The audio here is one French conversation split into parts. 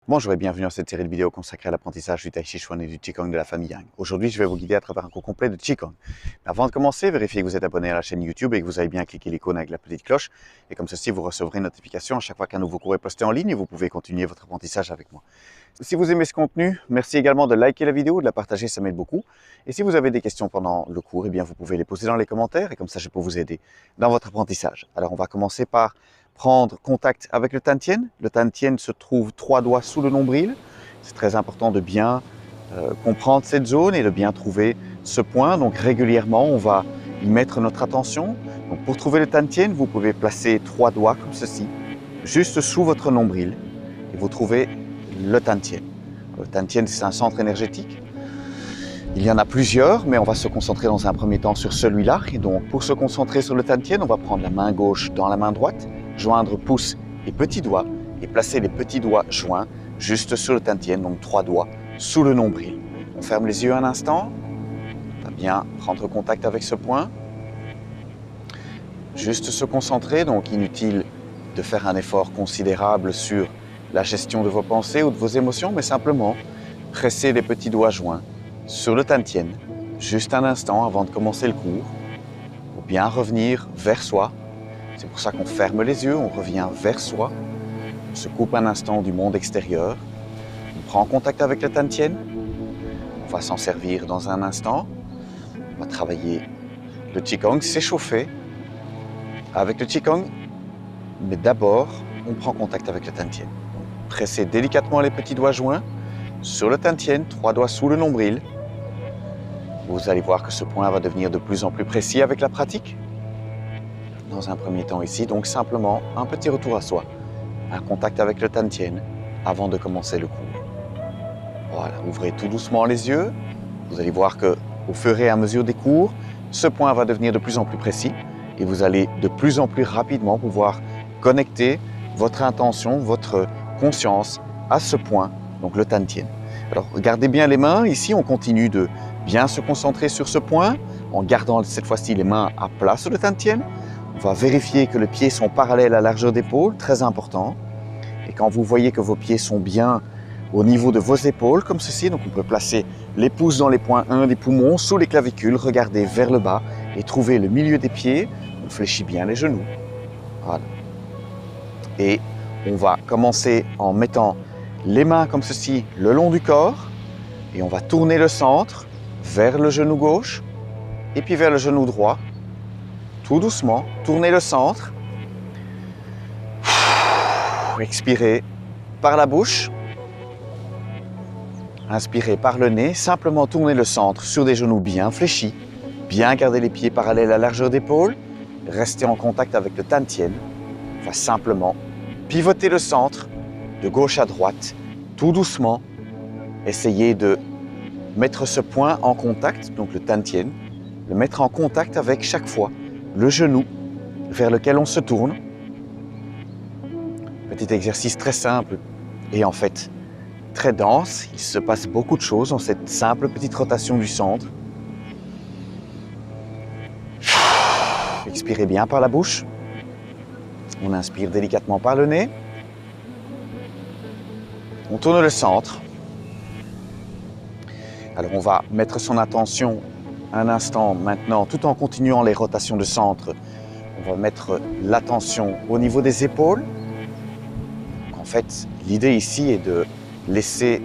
Bonjour et bienvenue dans cette série de vidéos consacrée à l'apprentissage du Tai Chi Chuan et du Qigong de la famille Yang. Aujourd'hui, je vais vous guider à travers un cours complet de Qigong. Mais avant de commencer, vérifiez que vous êtes abonné à la chaîne YouTube et que vous avez bien cliqué l'icône avec la petite cloche. Et comme ceci, vous recevrez une notification à chaque fois qu'un nouveau cours est posté en ligne et vous pouvez continuer votre apprentissage avec moi. Si vous aimez ce contenu, merci également de liker la vidéo, de la partager, ça m'aide beaucoup. Et si vous avez des questions pendant le cours, eh bien vous pouvez les poser dans les commentaires et comme ça, je peux vous aider dans votre apprentissage. Alors, on va commencer par prendre contact avec le Tantien. Le Tantien se trouve 3 doigts sous le nombril. C'est très important de bien comprendre cette zone et de bien trouver ce point. Donc régulièrement, on va y mettre notre attention. Donc pour trouver le Tantien, vous pouvez placer 3 doigts comme ceci, juste sous votre nombril, et vous trouvez le Tantien. Le Tantien, c'est un centre énergétique. Il y en a plusieurs, mais on va se concentrer dans un premier temps sur celui-là. Et donc pour se concentrer sur le Tantien, on va prendre la main gauche dans la main droite, joindre pouce et petit doigt, et placer les petits doigts joints juste sur le Tantien, donc 3 doigts sous le nombril. On ferme les yeux un instant, on va bien prendre contact avec ce point. Juste se concentrer, donc inutile de faire un effort considérable sur la gestion de vos pensées ou de vos émotions, mais simplement presser les petits doigts joints sur le Tantien, juste un instant avant de commencer le cours, pour bien revenir vers soi. C'est pour ça qu'on ferme les yeux, on revient vers soi, on se coupe un instant du monde extérieur, on prend contact avec le Tantien, on va s'en servir dans un instant, on va travailler le Qigong, s'échauffer avec le Qigong, mais d'abord, on prend contact avec le Tantien. Pressez délicatement les petits doigts joints sur le Tantien, 3 doigts sous le nombril. Vous allez voir que ce point va devenir de plus en plus précis avec la pratique. Dans un premier temps ici, donc simplement un petit retour à soi, un contact avec le Tantien avant de commencer le cours. Voilà, ouvrez tout doucement les yeux. Vous allez voir que au fur et à mesure des cours, ce point va devenir de plus en plus précis et vous allez de plus en plus rapidement pouvoir connecter votre intention, votre conscience à ce point, donc le Tantien. Alors regardez bien les mains, ici on continue de bien se concentrer sur ce point en gardant cette fois-ci les mains à plat sur le Tantien. On va vérifier que les pieds sont parallèles à la largeur d'épaule, très important. Et quand vous voyez que vos pieds sont bien au niveau de vos épaules, comme ceci, donc on peut placer les pouces dans les points 1 des poumons, sous les clavicules, regarder vers le bas et trouver le milieu des pieds. On fléchit bien les genoux. Voilà. Et on va commencer en mettant les mains comme ceci le long du corps et on va tourner le centre vers le genou gauche et puis vers le genou droit. Tout doucement, tournez le centre. Expirez par la bouche. Inspirez par le nez. Simplement tournez le centre sur des genoux bien fléchis. Bien garder les pieds parallèles à la largeur d'épaule. Restez en contact avec le Tantien. On va simplement pivoter le centre de gauche à droite, tout doucement. Essayez de mettre ce point en contact, donc le Tantien, le mettre en contact avec chaque fois le genou vers lequel on se tourne. Petit exercice très simple et en fait très dense. Il se passe beaucoup de choses dans cette simple petite rotation du centre. Expirez bien par la bouche. On inspire délicatement par le nez. On tourne le centre. Alors on va mettre son attention un instant maintenant, tout en continuant les rotations de centre. On va mettre l'attention au niveau des épaules. En fait, l'idée ici est de laisser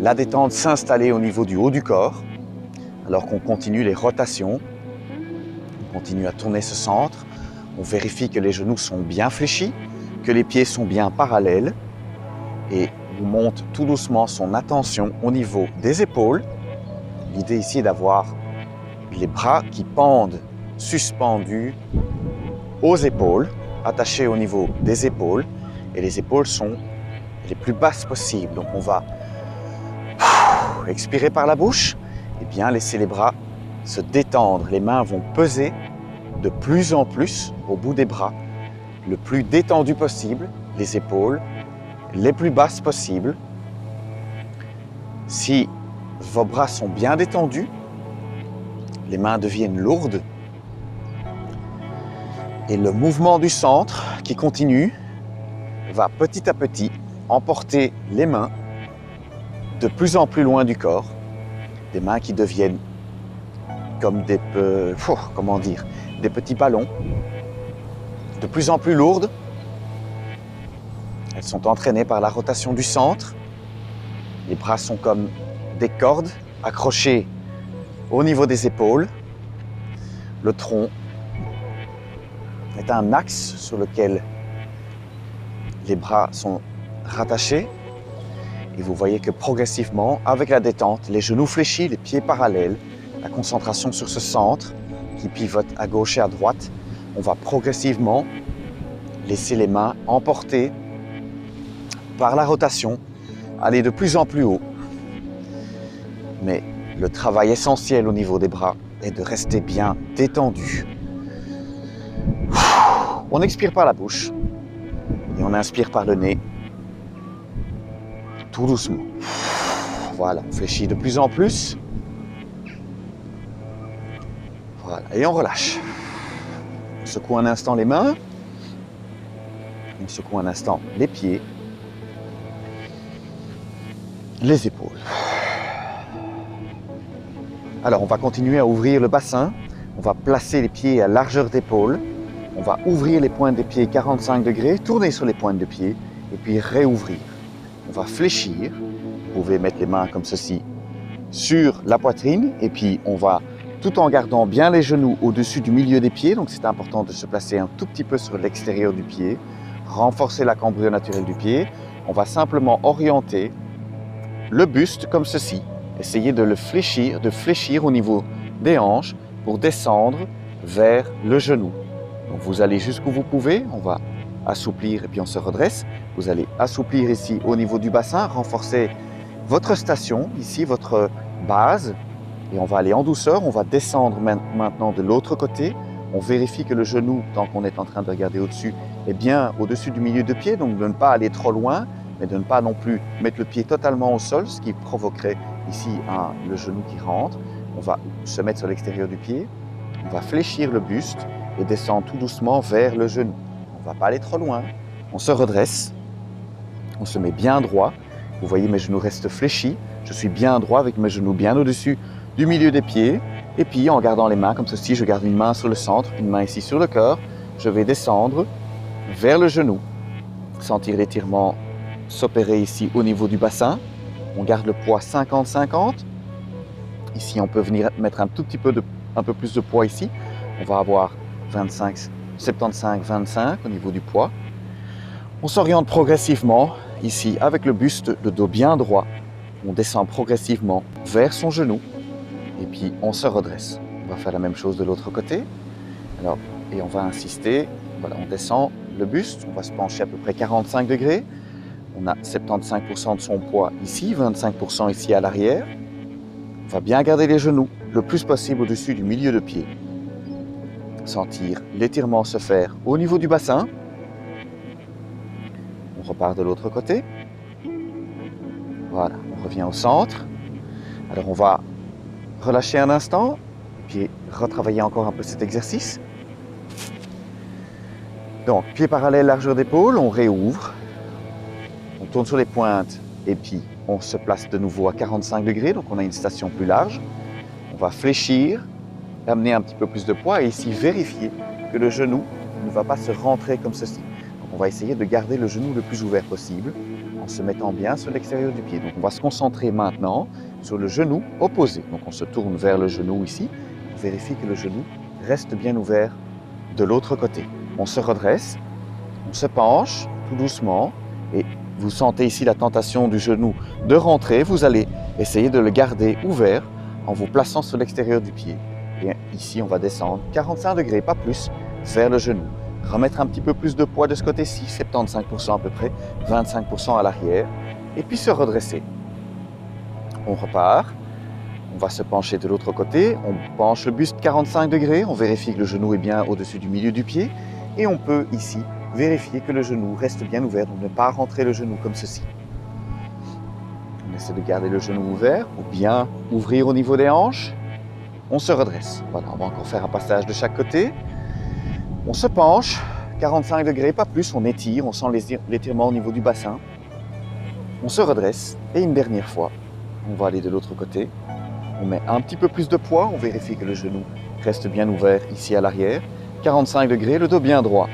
la détente s'installer au niveau du haut du corps, alors qu'on continue les rotations. On continue à tourner ce centre. On vérifie que les genoux sont bien fléchis, que les pieds sont bien parallèles. Et on monte tout doucement son attention au niveau des épaules. L'idée ici est d'avoir les bras qui pendent, suspendus aux épaules, attachés au niveau des épaules. Et les épaules sont les plus basses possibles. Donc on va expirer par la bouche et bien laisser les bras se détendre. Les mains vont peser de plus en plus au bout des bras, le plus détendu possible, les épaules les plus basses possibles. Si vos bras sont bien détendus, les mains deviennent lourdes et le mouvement du centre qui continue va petit à petit emporter les mains de plus en plus loin du corps, des mains qui deviennent comme des petits ballons, de plus en plus lourdes. Elles sont entraînées par la rotation du centre. Les bras sont comme des cordes accrochées au niveau des épaules. Le tronc est un axe sur lequel les bras sont rattachés. Et vous voyez que progressivement, avec la détente, les genoux fléchis, les pieds parallèles, la concentration sur ce centre qui pivote à gauche et à droite, on va progressivement laisser les mains emporter par la rotation, aller de plus en plus haut. Mais le travail essentiel au niveau des bras est de rester bien détendu. On expire par la bouche et on inspire par le nez, tout doucement. Voilà, on fléchit de plus en plus. Voilà, et on relâche. On secoue un instant les mains. On secoue un instant les pieds. Les épaules. Alors, on va continuer à ouvrir le bassin. On va placer les pieds à largeur d'épaule. On va ouvrir les pointes des pieds 45 degrés, tourner sur les pointes de pied et puis réouvrir. On va fléchir. Vous pouvez mettre les mains comme ceci sur la poitrine et puis on va, tout en gardant bien les genoux au-dessus du milieu des pieds, donc c'est important de se placer un tout petit peu sur l'extérieur du pied, renforcer la cambrure naturelle du pied. On va simplement orienter le buste comme ceci. Essayez de fléchir au niveau des hanches pour descendre vers le genou. Donc vous allez jusqu'où vous pouvez, on va assouplir et puis on se redresse. Vous allez assouplir ici au niveau du bassin, renforcer votre station, ici votre base. Et on va aller en douceur, on va descendre maintenant de l'autre côté. On vérifie que le genou, tant qu'on est en train de regarder au-dessus, est bien au-dessus du milieu de pied, donc de ne pas aller trop loin, mais de ne pas non plus mettre le pied totalement au sol, ce qui provoquerait ici le genou qui rentre. On va se mettre sur l'extérieur du pied, on va fléchir le buste et descendre tout doucement vers le genou. On ne va pas aller trop loin, on se redresse, on se met bien droit. Vous voyez, mes genoux restent fléchis, je suis bien droit avec mes genoux bien au-dessus du milieu des pieds. Et puis en gardant les mains comme ceci, je garde une main sur le centre, une main ici sur le cœur. Je vais descendre vers le genou. Sentir l'étirement s'opérer ici au niveau du bassin. On garde le poids 50-50. Ici, on peut venir mettre un peu plus de poids ici. On va avoir 75-25 au niveau du poids. On s'oriente progressivement ici avec le buste, le dos bien droit. On descend progressivement vers son genou. Et puis, on se redresse. On va faire la même chose de l'autre côté. Alors, et on va insister. Voilà, on descend le buste. On va se pencher à peu près 45 degrés. On a 75% de son poids ici, 25% ici à l'arrière. On va bien garder les genoux le plus possible au-dessus du milieu de pied. Sentir l'étirement se faire au niveau du bassin. On repart de l'autre côté. Voilà, on revient au centre. Alors, on va relâcher un instant, puis retravailler encore un peu cet exercice. Donc, pieds parallèles, largeur d'épaule, on réouvre. On tourne sur les pointes et puis on se place de nouveau à 45 degrés, donc on a une station plus large. On va fléchir, amener un petit peu plus de poids et ici vérifier que le genou ne va pas se rentrer comme ceci. Donc on va essayer de garder le genou le plus ouvert possible en se mettant bien sur l'extérieur du pied. Donc on va se concentrer maintenant sur le genou opposé. Donc on se tourne vers le genou ici, on vérifie que le genou reste bien ouvert de l'autre côté. On se redresse, on se penche tout doucement et vous sentez ici la tentation du genou de rentrer. Vous allez essayer de le garder ouvert en vous plaçant sur l'extérieur du pied. Et ici, on va descendre 45 degrés, pas plus, vers le genou. Remettre un petit peu plus de poids de ce côté-ci, 75% à peu près, 25% à l'arrière. Et puis se redresser. On repart. On va se pencher de l'autre côté. On penche le buste 45 degrés. On vérifie que le genou est bien au-dessus du milieu du pied. Et on peut ici vérifier que le genou reste bien ouvert, donc ne pas rentrer le genou comme ceci. On essaie de garder le genou ouvert pour bien ouvrir au niveau des hanches. On se redresse. Voilà, on va encore faire un passage de chaque côté. On se penche, 45 degrés, pas plus, on étire, on sent l'étirement au niveau du bassin. On se redresse et une dernière fois, on va aller de l'autre côté. On met un petit peu plus de poids, on vérifie que le genou reste bien ouvert ici à l'arrière. 45 degrés, le dos bien droit.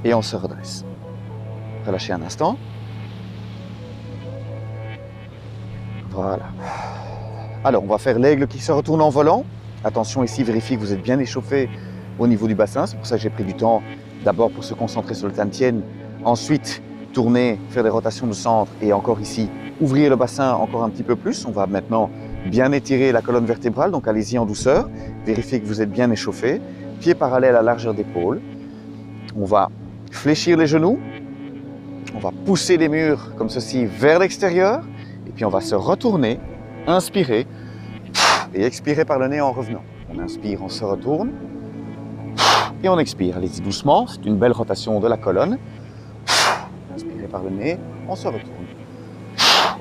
Et on se redresse. Relâchez un instant. Voilà. Alors, on va faire l'aigle qui se retourne en volant. Attention ici, vérifiez que vous êtes bien échauffé au niveau du bassin. C'est pour ça que j'ai pris du temps d'abord pour se concentrer sur le Tantien. Ensuite, tourner, faire des rotations de centre et encore ici, ouvrir le bassin encore un petit peu plus. On va maintenant bien étirer la colonne vertébrale, donc allez-y en douceur. Vérifiez que vous êtes bien échauffé. Pieds parallèles à largeur d'épaule. On va fléchir les genoux. On va pousser les murs comme ceci vers l'extérieur. Et puis on va se retourner, inspirer et expirer par le nez en revenant. On inspire, on se retourne et on expire. Allez-y doucement, c'est une belle rotation de la colonne. Inspirez par le nez, on se retourne.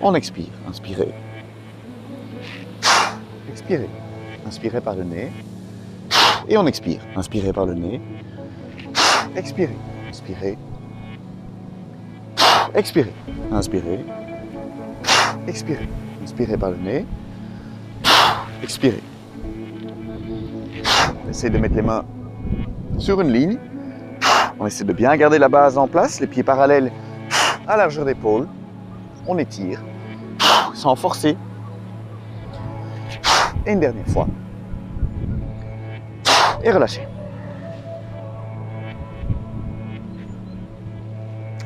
On expire, inspirez. Expirez. Inspirez par le nez et on expire. Inspirez par le nez. Expirez. Inspirez. Expirez. Inspirez. Expirez. Inspirez par le nez. Expirez. Essayez de mettre les mains sur une ligne. On essaie de bien garder la base en place, les pieds parallèles à largeur d'épaule. On étire sans forcer. Et une dernière fois. Et relâchez.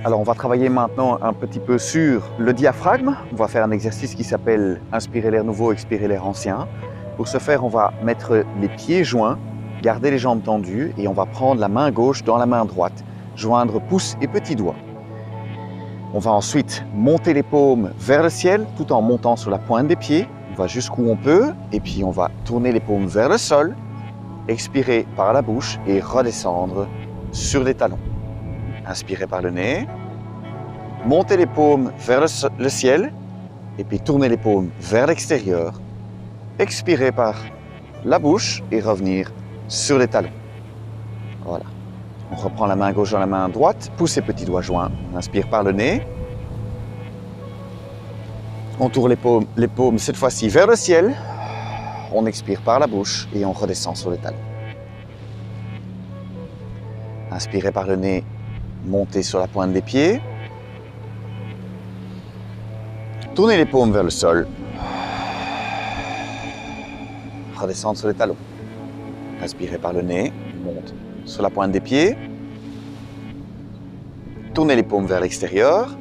Alors on va travailler maintenant un petit peu sur le diaphragme. On va faire un exercice qui s'appelle inspirer l'air nouveau, expirer l'air ancien. Pour ce faire, on va mettre les pieds joints, garder les jambes tendues et on va prendre la main gauche dans la main droite, joindre pouce et petit doigt. On va ensuite monter les paumes vers le ciel tout en montant sur la pointe des pieds. On va jusqu'où on peut et puis on va tourner les paumes vers le sol, expirer par la bouche et redescendre sur les talons. Inspirez par le nez, montez les paumes vers le ciel et puis tournez les paumes vers l'extérieur. Expirez par la bouche et revenir sur les talons. Voilà. On reprend la main gauche dans la main droite, poussez petits doigts joints. On inspire par le nez. On tourne les paumes cette fois-ci vers le ciel. On expire par la bouche et on redescend sur les talons. Inspirez par le nez. Montez sur la pointe des pieds. Tournez les paumes vers le sol. Redescendre sur les talons. Inspirez par le nez. Monte sur la pointe des pieds. Tournez les paumes vers l'extérieur.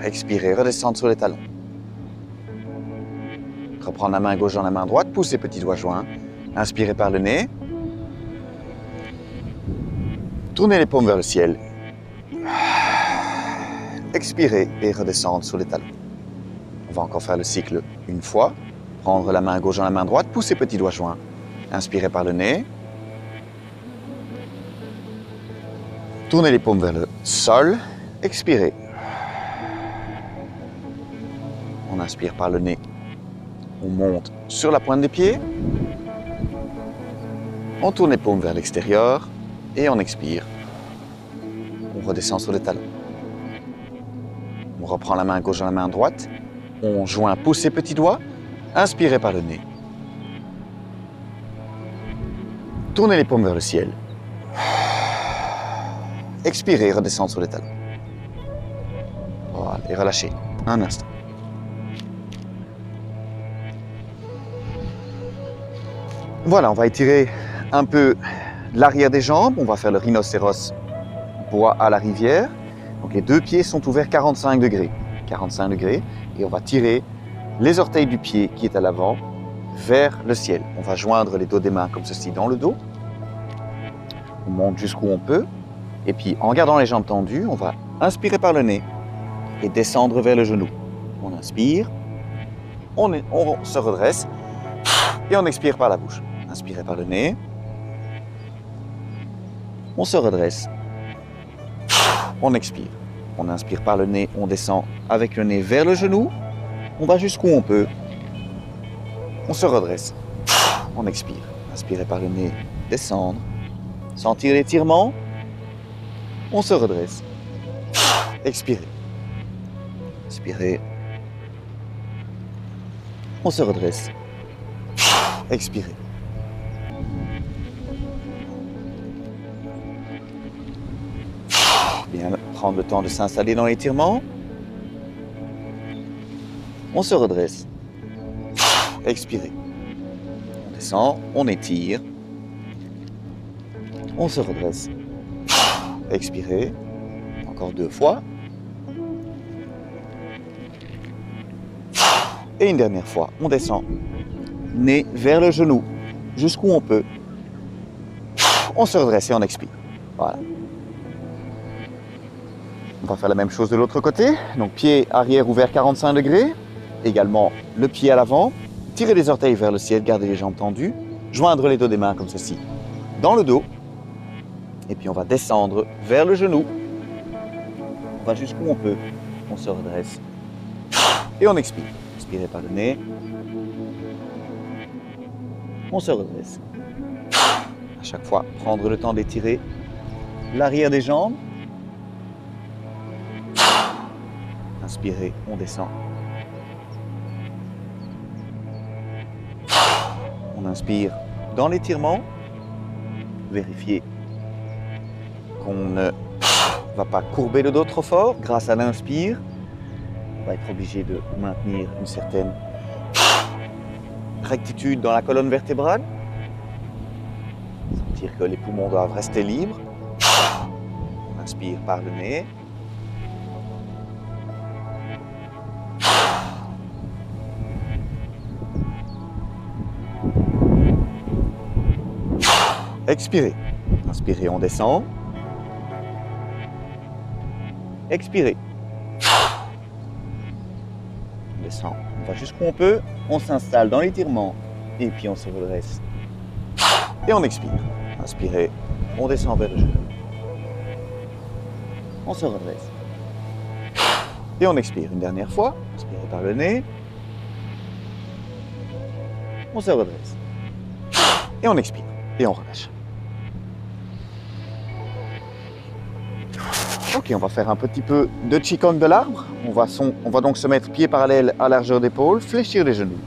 Expirez, redescendre sur les talons. Reprendre la main gauche dans la main droite. Poussez petits doigts joints. Inspirez par le nez. Tournez les paumes vers le ciel. Expirez et redescendre sur les talons. On va encore faire le cycle une fois. Prendre la main gauche dans la main droite, poussez petits doigts joints. Inspirez par le nez. Tournez les paumes vers le sol. Expirez. On inspire par le nez. On monte sur la pointe des pieds. On tourne les paumes vers l'extérieur. Et on expire. On redescend sur les talons. On reprend la main gauche dans la main droite. On joint pouce et petits doigts. Inspirez par le nez. Tournez les paumes vers le ciel. Expirez, redescendre sur les talons. Voilà, et relâchez. Un instant. Voilà, on va étirer un peu l'arrière des jambes. On va faire le rhinocéros bois à la rivière. Donc les deux pieds sont ouverts 45 degrés. 45 degrés. Et on va tirer les orteils du pied qui est à l'avant vers le ciel. On va joindre les dos des mains comme ceci dans le dos. On monte jusqu'où on peut. Et puis en gardant les jambes tendues, on va inspirer par le nez et descendre vers le genou. On inspire, on se redresse et on expire par la bouche. Inspirez par le nez. On se redresse. On expire. On inspire par le nez, on descend avec le nez vers le genou. On va jusqu'où on peut. On se redresse. On expire. Inspirez par le nez, descendre. Sentir l'étirement. On se redresse. Expirez. Inspirez. On se redresse. Expirez. Bien, prendre le temps de s'installer dans l'étirement. On se redresse. Expirez. On descend, on étire. On se redresse. Expirez. Encore 2 fois. Et une dernière fois, on descend. Nez vers le genou, jusqu'où on peut. On se redresse et on expire. Voilà. On va faire la même chose de l'autre côté. Donc pied arrière ouvert 45 degrés. Également le pied à l'avant. Tirez les orteils vers le ciel, gardez les jambes tendues. Joindre les dos des mains comme ceci dans le dos. Et puis on va descendre vers le genou. On va jusqu'où on peut. On se redresse. Et on expire. Expirez par le nez. On se redresse. À chaque fois, prendre le temps d'étirer l'arrière des jambes. Inspirez, on descend. On inspire dans l'étirement. Vérifiez qu'on ne va pas courber le dos trop fort. Grâce à l'inspire, on va être obligé de maintenir une certaine rectitude dans la colonne vertébrale. Sentir que les poumons doivent rester libres. On inspire par le nez. Expirez. Inspirez, on descend. Expirez. On descend. On va jusqu'où on peut. On s'installe dans l'étirement. Et puis on se redresse. Et on expire. Inspirez. On descend vers le genou. On se redresse. Et on expire une dernière fois. Inspirez par le nez. On se redresse. Et on expire. Et on relâche. Ok, on va faire un petit peu de Qigong de l'arbre. On va donc se mettre pieds parallèles à largeur d'épaule, fléchir les genoux.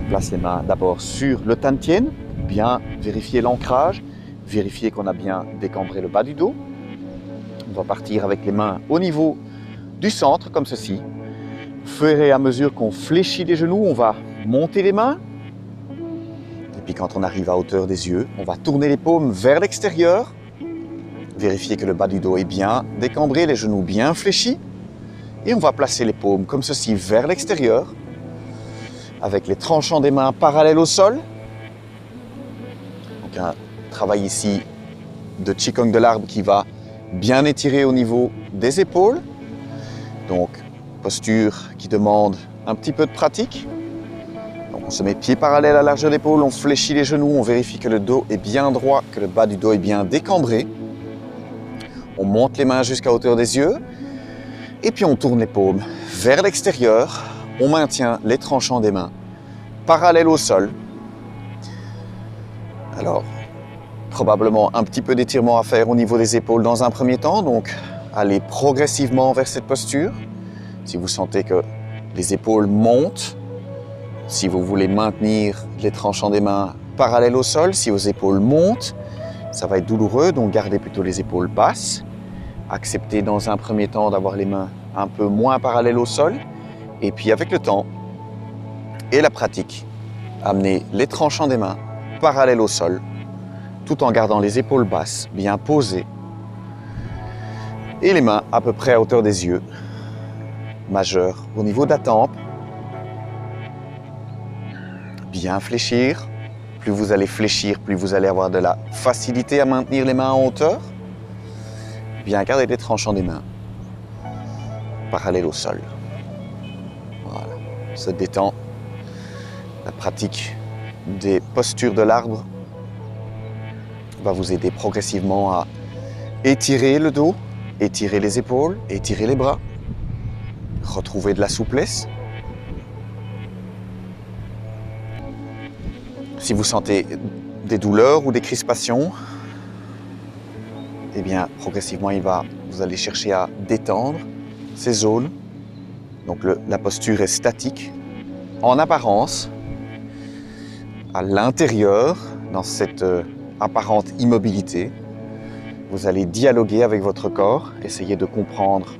On place les mains d'abord sur le tantien, bien vérifier l'ancrage, vérifier qu'on a bien décambré le bas du dos. On va partir avec les mains au niveau du centre, comme ceci. Au fur et à mesure qu'on fléchit les genoux, on va monter les mains. Et puis quand on arrive à hauteur des yeux, on va tourner les paumes vers l'extérieur. Vérifier que le bas du dos est bien décambré, les genoux bien fléchis. Et on va placer les paumes comme ceci vers l'extérieur, avec les tranchants des mains parallèles au sol. Donc un travail ici de Qigong de l'arbre qui va bien étirer au niveau des épaules. Donc posture qui demande un petit peu de pratique. Donc on se met pieds parallèles à largeur d'épaule, on fléchit les genoux, on vérifie que le dos est bien droit, que le bas du dos est bien décambré. On monte les mains jusqu'à hauteur des yeux et puis on tourne les paumes vers l'extérieur. On maintient les tranchants des mains parallèles au sol. Alors, probablement un petit peu d'étirement à faire au niveau des épaules dans un premier temps. Donc, allez progressivement vers cette posture. Si vous sentez que les épaules montent, si vous voulez maintenir les tranchants des mains parallèles au sol, si vos épaules montent, ça va être douloureux, donc gardez plutôt les épaules basses. Acceptez dans un premier temps d'avoir les mains un peu moins parallèles au sol. Et puis avec le temps et la pratique, amenez les tranchants des mains parallèles au sol, tout en gardant les épaules basses, bien posées. Et les mains à peu près à hauteur des yeux, majeurs au niveau de la tempe. Bien fléchir. Plus vous allez fléchir, plus vous allez avoir de la facilité à maintenir les mains en hauteur. Bien garder les tranchants des mains parallèles au sol. Voilà, se détend. La pratique des postures de l'arbre va vous aider progressivement à étirer le dos, étirer les épaules, étirer les bras, retrouver de la souplesse. Si vous sentez des douleurs ou des crispations, eh bien, progressivement, vous allez chercher à détendre ces zones Donc la posture est statique. En apparence, à l'intérieur, dans cette apparente immobilité, vous allez dialoguer avec votre corps, essayer de comprendre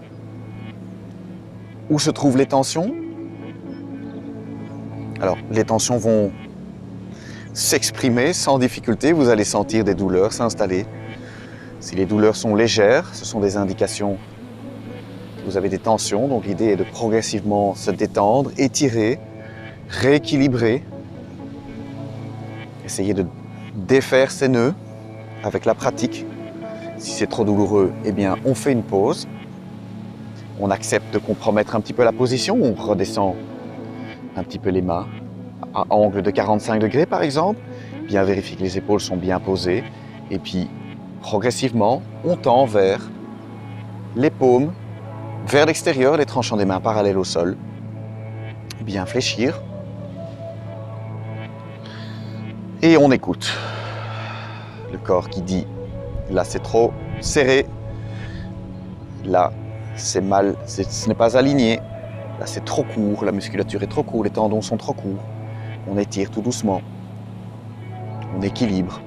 où se trouvent les tensions. Alors, les tensions vont s'exprimer sans difficulté, vous allez sentir des douleurs s'installer. Si les douleurs sont légères, ce sont des indications que vous avez des tensions, donc l'idée est de progressivement se détendre, étirer, rééquilibrer, essayer de défaire ces nœuds avec la pratique. Si c'est trop douloureux, eh bien on fait une pause, on accepte de compromettre un petit peu la position, on redescend un petit peu les mains à angle de 45 degrés par exemple, bien vérifier que les épaules sont bien posées et puis progressivement on tend vers les paumes, vers l'extérieur, les tranchants des mains parallèles au sol, bien fléchir et on écoute le corps qui dit là c'est trop serré, là c'est mal, ce n'est pas aligné, là c'est trop court, la musculature est trop courte, les tendons sont trop courts. On étire tout doucement, on équilibre.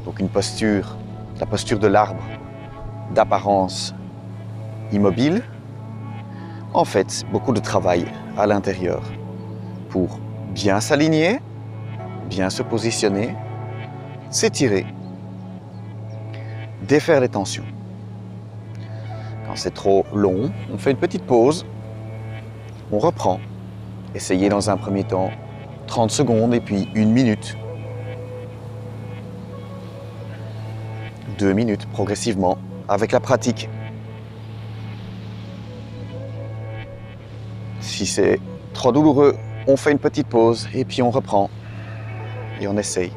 Donc une posture, la posture de l'arbre, d'apparence immobile, en fait beaucoup de travail à l'intérieur pour bien s'aligner, bien se positionner, s'étirer, défaire les tensions. Quand c'est trop long, on fait une petite pause, on reprend. Essayez dans un premier temps 30 secondes et puis 1 minute. 2 minutes progressivement avec la pratique. Si c'est trop douloureux, on fait une petite pause et puis on reprend. Et on essaye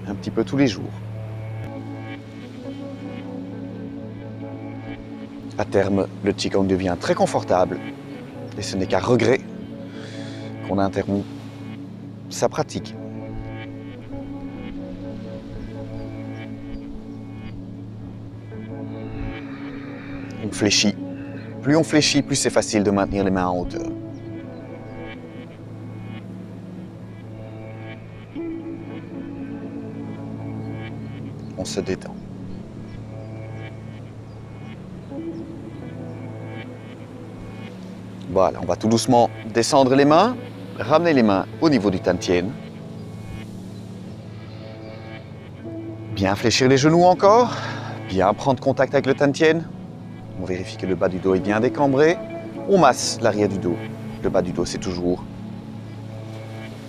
un petit peu tous les jours. À terme, le Qigong devient très confortable et ce n'est qu'à regret qu'on interrompt sa pratique. On fléchit. Plus on fléchit, plus c'est facile de maintenir les mains en hauteur. On se détend. Voilà, on va tout doucement descendre les mains, ramener les mains au niveau du Tantien. Bien fléchir les genoux encore, bien prendre contact avec le Tantien. On vérifie que le bas du dos est bien décambré. On masse l'arrière du dos. Le bas du dos, c'est toujours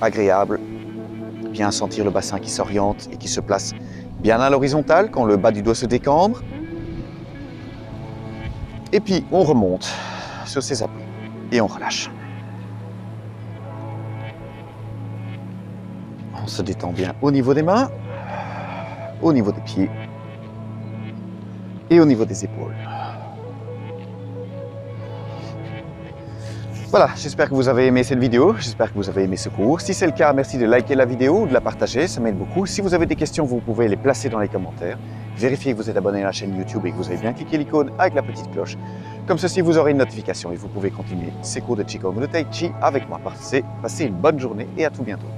agréable. Bien sentir le bassin qui s'oriente et qui se place bien à l'horizontale quand le bas du dos se décambre. Et puis, on remonte sur ses appuis et on relâche. On se détend bien au niveau des mains, au niveau des pieds et au niveau des épaules. Voilà, j'espère que vous avez aimé cette vidéo, j'espère que vous avez aimé ce cours. Si c'est le cas, merci de liker la vidéo ou de la partager, ça m'aide beaucoup. Si vous avez des questions, vous pouvez les placer dans les commentaires. Vérifiez que vous êtes abonné à la chaîne YouTube et que vous avez bien cliqué l'icône avec la petite cloche. Comme ceci, vous aurez une notification et vous pouvez continuer ces cours de Qigong ou de Tai Chi avec moi. Passez une bonne journée et à tout bientôt.